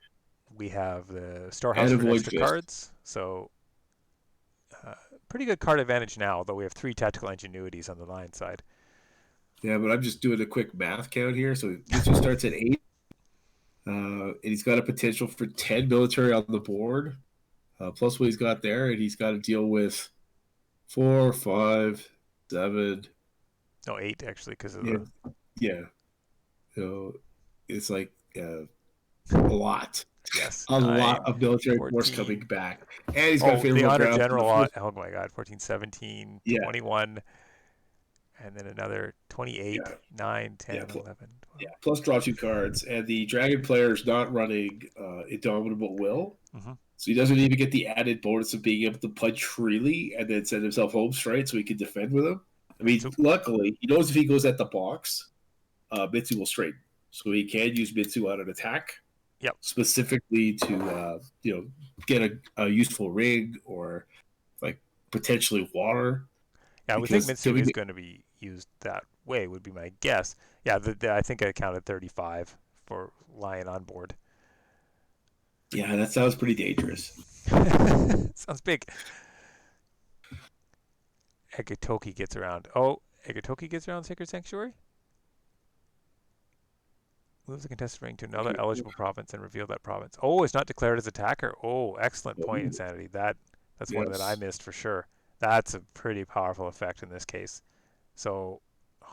we have the and storehouse for avoid extra fist. cards. So uh, pretty good card advantage now, although we have 3 tactical ingenuities on the line side. Yeah, but I'm just doing a quick math count here. So Mitsu starts at 8, and he's got a potential for 10 military on the board, plus what he's got there, and he's got to deal with 4, 5, 7. No, 8 actually, because of Yeah, the yeah. So it's like a lot, yes, a lot 9, of military force coming 14. back, and he's got a Oh, the favorable Honor ground. So General, the first, oh my God, 14, 17, yeah, 21, and then another 28, yeah, 9, yeah, 10, 11, yeah. 12. Plus draw 2 cards, and the dragon player is not running Indomitable Will. Mm-hmm. So he doesn't even get the added bonus of being able to punch freely and then send himself home straight so he can defend with him. I mean, So, luckily, he knows if he goes at the box, Mitsu will straighten. So he can use Mitsu on an attack, yep. specifically to get a useful ring or like potentially water. Yeah, I would think Because Mitsu giving is it, going to be used that way, would be my guess. Yeah, I think I counted 35 for Lion on board. yeah, that sounds pretty dangerous. Sounds big. Egatoki gets around. Oh, Egatoki gets around Sacred Sanctuary? Moves the contested ring to another eligible province and reveal that province. Oh, it's not declared as attacker. Oh, excellent point, Ooh, Insanity. That's one that I yes. missed for sure. That's a pretty powerful effect in this case. So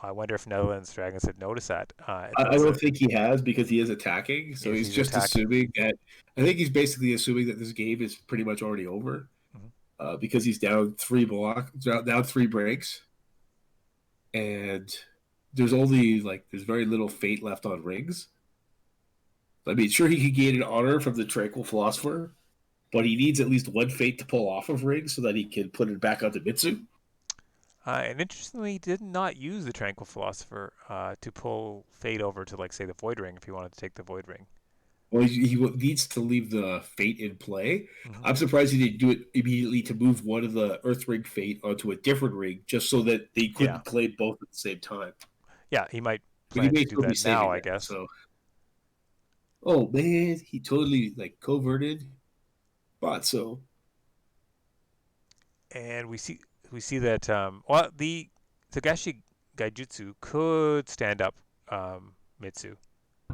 I wonder if Netherlands Dragons had noticed that. I That's don't a think he has because he is attacking. So if he's he's just attacking. assuming that. I think he's basically assuming that this game is pretty much already over Mm-hmm. because he's down 3 breaks, and there's very little fate left on rings. I mean, sure he could gain an honor from the tranquil philosopher, but he needs at least one fate to pull off of rings so that he can put it back onto Mitsu. And interestingly, he did not use the Tranquil Philosopher to pull Fate over to, like, say, the Void Ring if he wanted to take the Void Ring. Well, he needs to leave the fate in play. Mm-hmm. I'm surprised he didn't do it immediately to move one of the Earth Ring fate onto a different ring, just so that they Yeah. couldn't claim both at the same time. Yeah, he might But he plan may to do still be that now, saving I that. guess. So, oh man, he totally like coverted. Thought so. And we see that well, the Togashi Gaijutsu could stand up Mitsu.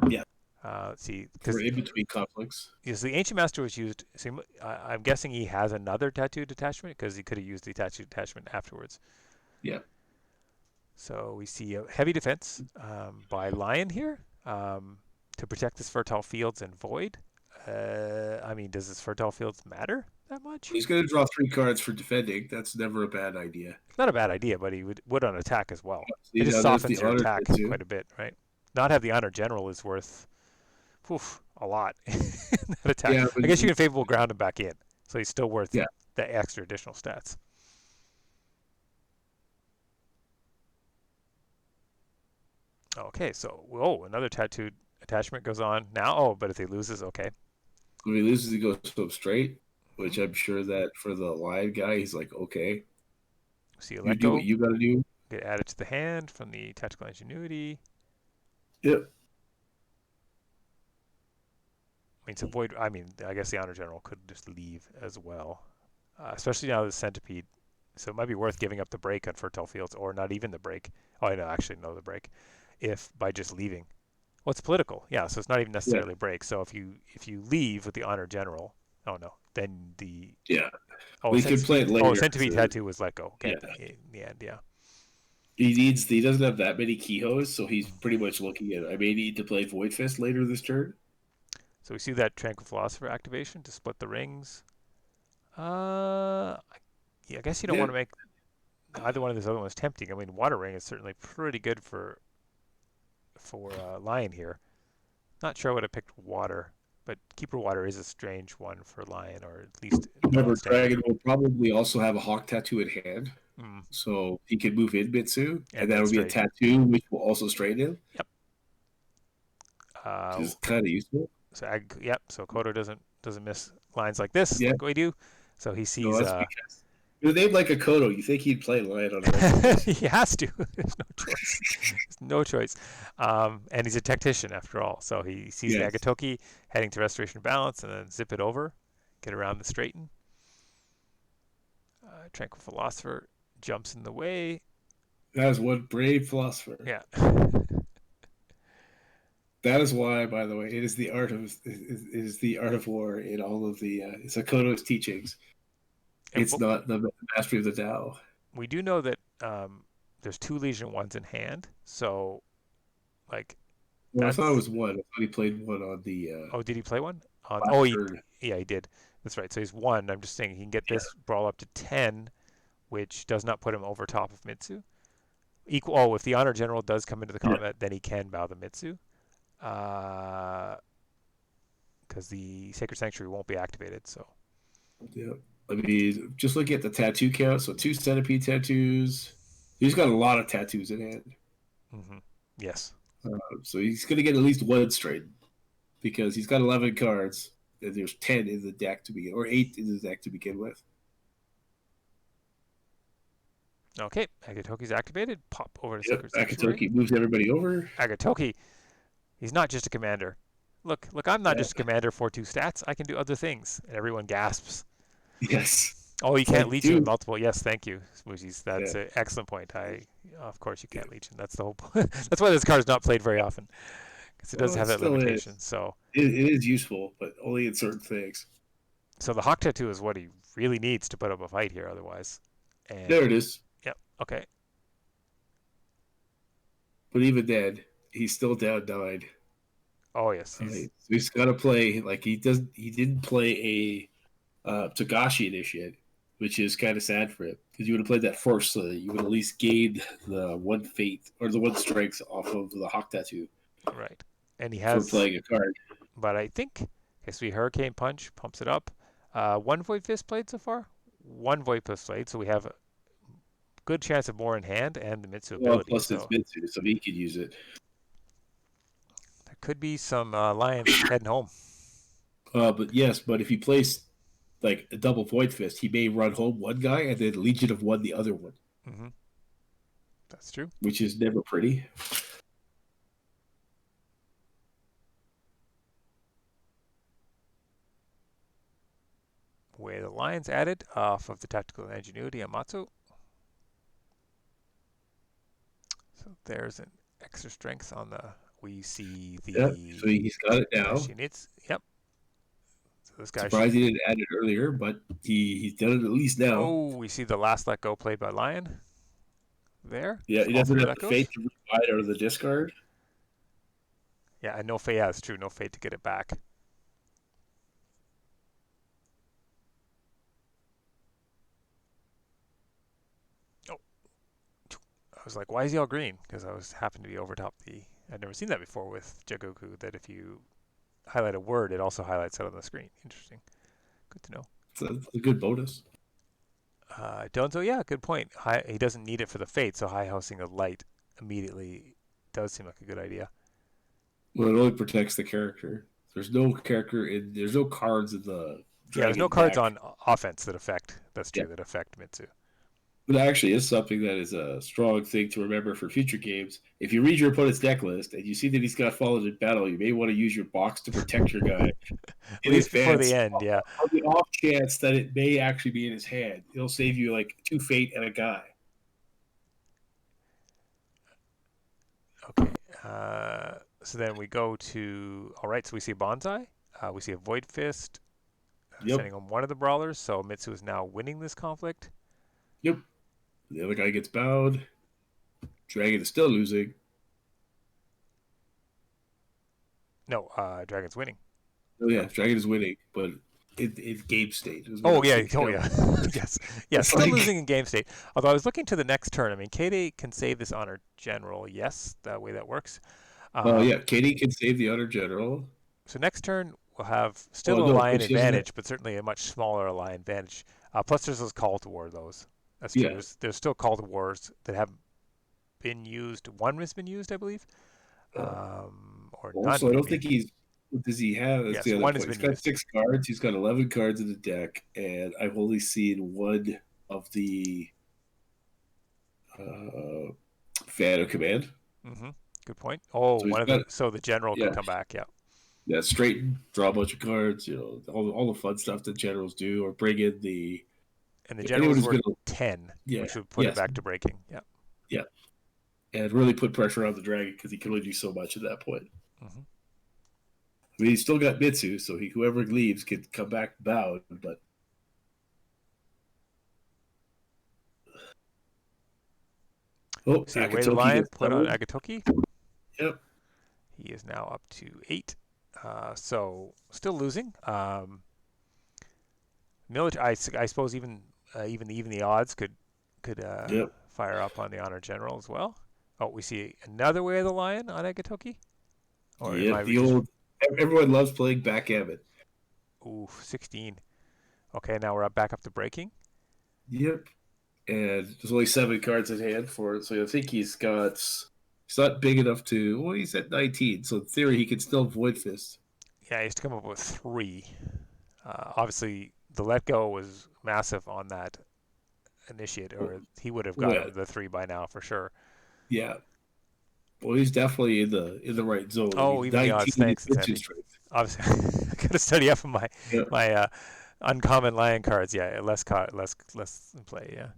Yeah, Let's see, for because in between conflicts. yes, the Ancient Master was used. So I'm guessing he has another tattoo detachment because he could have used the tattoo detachment afterwards. Yeah, So we see a heavy defense by Lion here to protect his fertile fields and void. I mean, does his fertile fields matter that much? he's going to draw 3 cards for defending. That's never a bad idea. It's not a bad idea, but he would on attack as well. See, It just now there's softens the your honor attack tattoo. quite a bit, right? Not have the honor general is worth a lot in that attack. Yeah, but I guess you can favorable ground him back in, so he's still worth yeah, the extra additional stats. Okay, so another tattooed attachment goes on now. Oh, but if he loses, okay. if he loses, he goes up straight. Hmm. Which I'm sure that for the lion guy, he's like, okay, See you you let do what go. you got to do. Get added to the hand from the tactical ingenuity. Yep. I mean, to avoid. I mean, I guess the honor general could just leave as well. especially now the centipede. So it might be worth giving up the break on fertile fields, or not even the break. Oh, no, actually, no, the break, if by just leaving. Well, it's political, yeah. So it's not even Yeah, necessarily a break. So if you leave with the honor general, oh no, then the yeah. We could play it later. centipede tattoo was let go. Okay, Yeah, in the end, yeah. he doesn't have that many keyhoes, so he's Mm. pretty much looking at. I may need to play Void Fist later this turn. So we see that tranquil philosopher activation to split the rings. Uh, yeah, I guess you don't Yeah, want to make either one of those other ones tempting. I mean, water ring is certainly pretty good for lion here. Not sure I would have picked water, but keeper water is a strange one for lion, or at least remember, non-standard. Dragon will probably also have a hawk tattoo in hand, Mm. so he can move in Mitsu, and And that then would be a straight. tattoo, which will also strain him, Yep. which is kind of useful. Yep. So Kodo doesn't miss lines like this, Yeah, like we do. So he no, sees that's because with a name like Akodo, you think he'd play Lion on a regular basis. he has to. There's no choice. There's no choice. And he's a tactician after all. So he sees the Yes, Agatoki heading to restoration balance and then zip it over, get around the straighten. Tranquil philosopher jumps in the way. that is one brave philosopher. Yeah. That is why, by the way, it is the art of war in all of the it's Akodo's teachings. And It's not the mastery of the Tao. we do know that there's two Legion ones in hand. So like Well, I thought it that's was one. I thought he played one on the oh, did he play one? last turn. Yeah, he did. That's right. So he's one. I'm just saying he can get Yeah, this brawl up to 10, which does not put him over top of Mitsu. Equal. Oh, if the honor general does come into the yeah, combat, then he can bow the Mitsu, because the sacred sanctuary won't be activated. So yeah. I mean, just looking at the tattoo count. So two centipede tattoos. He's got a lot of tattoos in hand. hmm yes. So he's going to get at least one straight because he's got 11 cards. And there's 10 in the deck to begin, or 8 in the deck to begin with. Okay, Agatoki's activated. Pop over to Yep, sacred sanctuary. Akatoki moves everybody over. Agatoki, he's not just a commander. Look, I'm not Yeah. just a commander for two stats. I can do other things. And everyone gasps. Yes. Oh, you It's can't like, leech him with dude. multiple. Yes, thank you, Smoothies. Yeah. That's an excellent point. Of course, you Yeah. can't leech him. That's the whole point. That's why this card's not played very often, because it does Well, it have that still limitation. is. It is useful, but only in certain things. So the Hawk Tattoo is what he really needs to put up a fight here, otherwise. And There it is. yep, okay. But even then, he's still down 9. Oh yes, So he's got to play like he does. He didn't play a Togashi initiate, which is kind of sad for him because you would have played that first, so that you would at least gain the one fate or the one strength off of the Hawk Tattoo right. And he for has, playing a card. but I think okay. So we Hurricane Punch pumps it up. One Void Fist played so far. One Void Fist played, so we have a good chance of more in hand and the Mitsu Well, ability. plus it's So Mitsu, so he could use it. there could be some lions heading home. But yes, but if he plays like a double Void Fist, he may run home one guy and then Legion of One the other one, hmm That's true. which is never pretty. Where the lions added off of the tactical ingenuity Amatsu. So there's an extra strength on the. We see Yeah, so the he's got it now. Dashinitsu. Yep. So this guy should. Surprised he didn't add it earlier, but he's done it at least now. Oh, we see the last let go played by Lion. There. Yeah, So he all doesn't three have let the fate goes. to rebuy out of the discard. Yeah, and no fate. Yeah, it's true. No fate to get it back. Oh, I was like, why is he all green? Because I was happened to be over top the. I'd never seen that before with Jagoku. That if you highlight a word, it also highlights it on the screen. Interesting. Good to know. It's a good bonus. Donzo, yeah, good point. He doesn't need it for the fate, so high housing a light immediately does seem like a good idea. Well, it only protects the character. There's no cards in the Yeah, there's no dragon cards deck. on offense that affect. That's Yeah, true. That affect Mitsu. But actually, it's something that is a strong thing to remember for future games. If you read your opponent's deck list and you see that he's got fallen in battle, you may want to use your box to protect your guy At in least before the advance end, yeah. on the off chance that it may actually be in his hand. It'll save you like 2 fate and a guy. Okay. So then we go to, all right, so we see Bonsai. We see a Void Fist Yep. sending on one of the brawlers. So Mitsu is now winning this conflict. Yep. The other guy gets bowed. Dragon is still losing. No, Dragon's winning. Oh yeah, Dragon is winning, but in game state is what Oh I'm yeah, thinking oh of. yeah, yes, yeah. It's Still like, losing in game state. Although I was looking to the next turn. I mean, Kade can save this honor general. Yes, that way that works. oh yeah, Um, Katie can save the Honor General. so next turn we'll have Oh still a no, lion she doesn't have. advantage, but certainly a much smaller lion advantage. Plus, there's those call to war. Those that's true. Yeah. There's still call to wars that haven't been used. One has been used, I believe, Uh, or none Also, I don't maybe. think he's. What does he have? That's Yes, the other one has point. He's been got used. 6 cards. He's got 11 cards in the deck, and I've only seen one of the uh, Fan of Command. Mm-hmm. Good point. Oh, So he's one of got, the so the general could yeah, come back. Yeah. yeah, straighten, draw a bunch of cards. All the fun stuff that generals do, or bring in the And the anyone general is who's worth going to, 10, yeah, which would put it yes, back to breaking. Yeah. yeah, and really put pressure on the dragon because he can only do so much at that point. Mm-hmm. I mean, he's still got Mitsu, so whoever leaves can come back bowed, but oh, See the way the Akatoki lion gets put on doubled. AkodoT1. Yep. He is now up to 8. So still losing. I suppose even the odds could Yep. fire up on the honor general as well. Oh, we see another way of the lion on AkodoT1. Or am I Yep. The just old everyone loves playing backgammon. ooh 16? Okay, now we're back up to breaking. Yep. And there's only 7 cards in hand for it, so I think he's not big enough to well, he's at 19, so in theory he can still void fist. Yeah, he has to come up with 3. Obviously, the let go was massive on that initiate, or he would have Well, gotten the 3 by now for sure. yeah. Well, he's definitely in the right zone. I Oh, mean, even the odds. 19 Thanks, it's invention handy. strength. Obviously, I got to study up on my Yeah. my uncommon lion cards. Yeah, less in play. Yeah,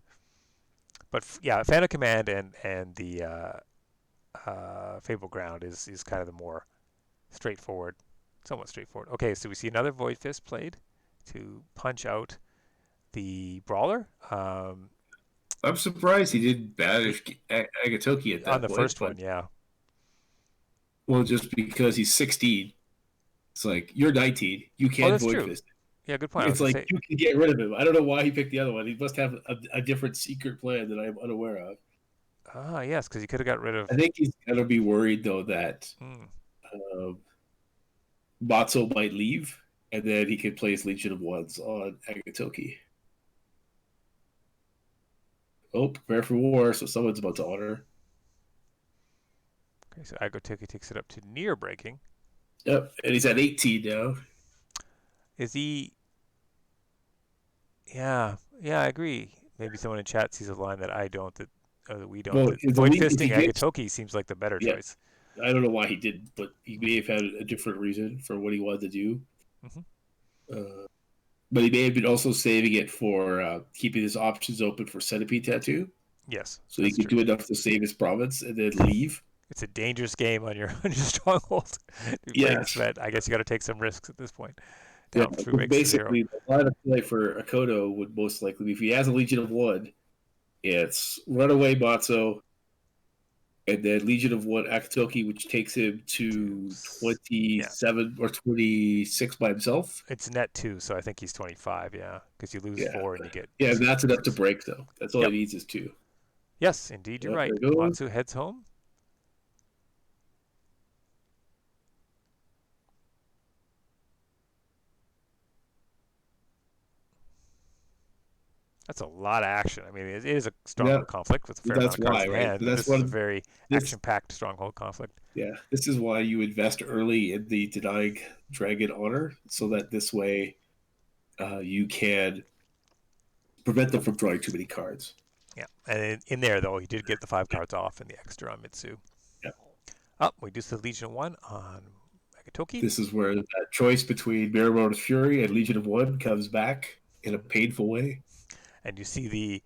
but yeah, Fan of Command and the Fable Ground is kind of the more straightforward, somewhat straightforward. Okay, so we see another Void Fist played to punch out the brawler. I'm surprised he didn't He, banish Agatoki at on that the point, first but one, yeah. well, just because he's 16, it's like you're 19, you Oh, can't that's void true. fist. Yeah, good point. I was It's gonna like say, you can get rid of him. I don't know why he picked the other one. He must have a different secret plan that I'm unaware of. yes, because he could have got rid of. I think he's gonna be worried though that Hmm. um, Matzo might leave, and then he can play his Legion of Ones on Agatoki. Oh, prepare for war! So someone's about to honor. Okay, so AkodoT1 takes it up to near breaking. Yep, and he's at 18 now. Is he? Yeah, yeah, I agree. Maybe someone in chat sees a line that I don't, that we don't. Well, That void if he fisting gets, AkodoT1 seems like the better yeah, choice. I don't know why he didn't, but he may have had a different reason for what he wanted to do. Hmm. Uh, but he may have been also saving it for keeping his options open for Centipede Tattoo, Yes, so he that's could true. do enough to save his province and then leave. It's a dangerous game on your on your stronghold to be playing Yes. Svet. I guess you got to take some risks at this point. Yeah, Down 3 but breaks to 0. basically, the line of play for Akodo would most likely be if he has a Legion of One, it's Runaway Matzo, and then Legion of One Akatoki, which takes him to Yeah, 27 or 26 by himself. it's net 2, so I think he's 25. Yeah, because you lose Yeah. 4 and you get Yeah, and 2 that's enough to bonuses. break, though. That's all he Yep. needs is 2. Yes, indeed, you're Yep, right. there goes. Matsu heads home. That's a lot of action. I mean, it is a Yeah, stronghold conflict with a fair amount that's of cards why, in right? hand, but That's this is a one. very This, action-packed stronghold conflict. yeah, this is why you invest early in the denying dragon honor, so that this way you can prevent them from drawing too many cards. Yeah, and in there though, he did get the 5 cards off in the extra on Mitsu. Yeah. Oh, we do the Legion of One on AkodoT. This is where that choice between Miramor's Fury and Legion of One comes back in a painful way. And you see the,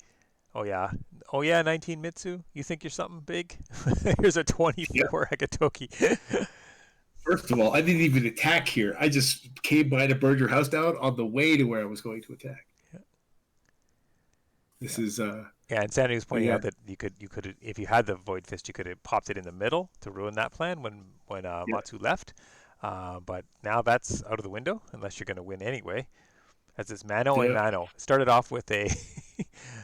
oh yeah, 19 Mitsu. You think you're something big? Here's a Yeah. 24 AkodoT. First of all, I didn't even attack here. I just came by to burn your house down on the way to where I was going to attack. Yeah. This Yeah. is Yeah, and Sandy was pointing yeah. out that you could if you had the Void Fist, you could have popped it in the middle to ruin that plan when Yeah. Matsu left. But now that's out of the window unless you're going to win anyway. As it's Mano and Yeah. Mano. Started off with a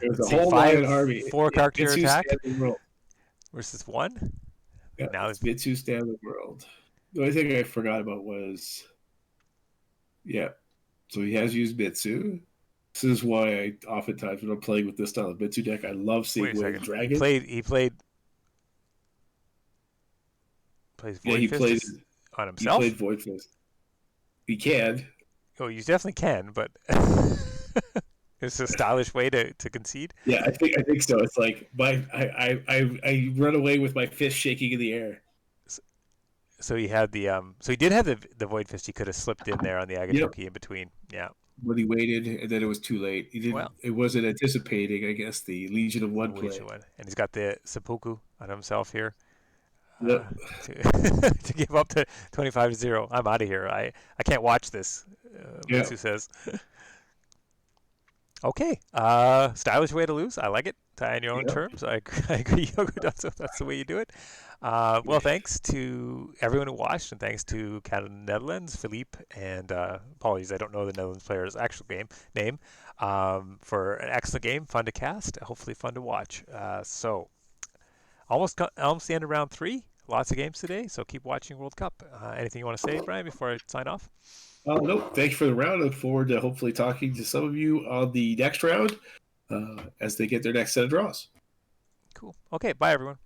There's let's a see, whole Lion army. four character Mitsu attack stand the world. versus one. Yeah, Now it's Mitsu stand the world. The only thing I forgot about was, yeah. So he has used Mitsu. This is why I oftentimes when I'm playing with this style of Mitsu deck, I love seeing wait a Wave second. Dragon. Plays Yeah, Void he Fist played. on He himself. played Void Fist. He can. Oh, you definitely can, but it's a stylish way to concede. Yeah, I think so. It's like I run away with my fist shaking in the air. So he had so he did have the Void Fist. He could have slipped in there on the Yep. AkodoT in between. Yeah. But he waited, and then it was too late. He didn't. Well, It wasn't anticipating, I guess, the Legion of One play. one, and he's got the seppuku on himself here. Yep. To to give up to 25-0. I'm out of here. I can't watch this. Yeah. Mitsu says. Okay. Stylish way to lose. I like it. Tie on your own Yeah. terms. I agree, Yoko. That's the way you do it. Well, thanks to everyone who watched, and thanks to Canada and Netherlands, Philippe, and apologies, I don't know the Netherlands player's actual name, for an excellent game, fun to cast, hopefully fun to watch. So almost the end of round 3. Lots of games today, so keep watching World Cup. Anything you want to say, Brian, before I sign off? No, thanks for the round. I look forward to hopefully talking to some of you on the next round as they get their next set of draws. Cool. Okay, bye everyone.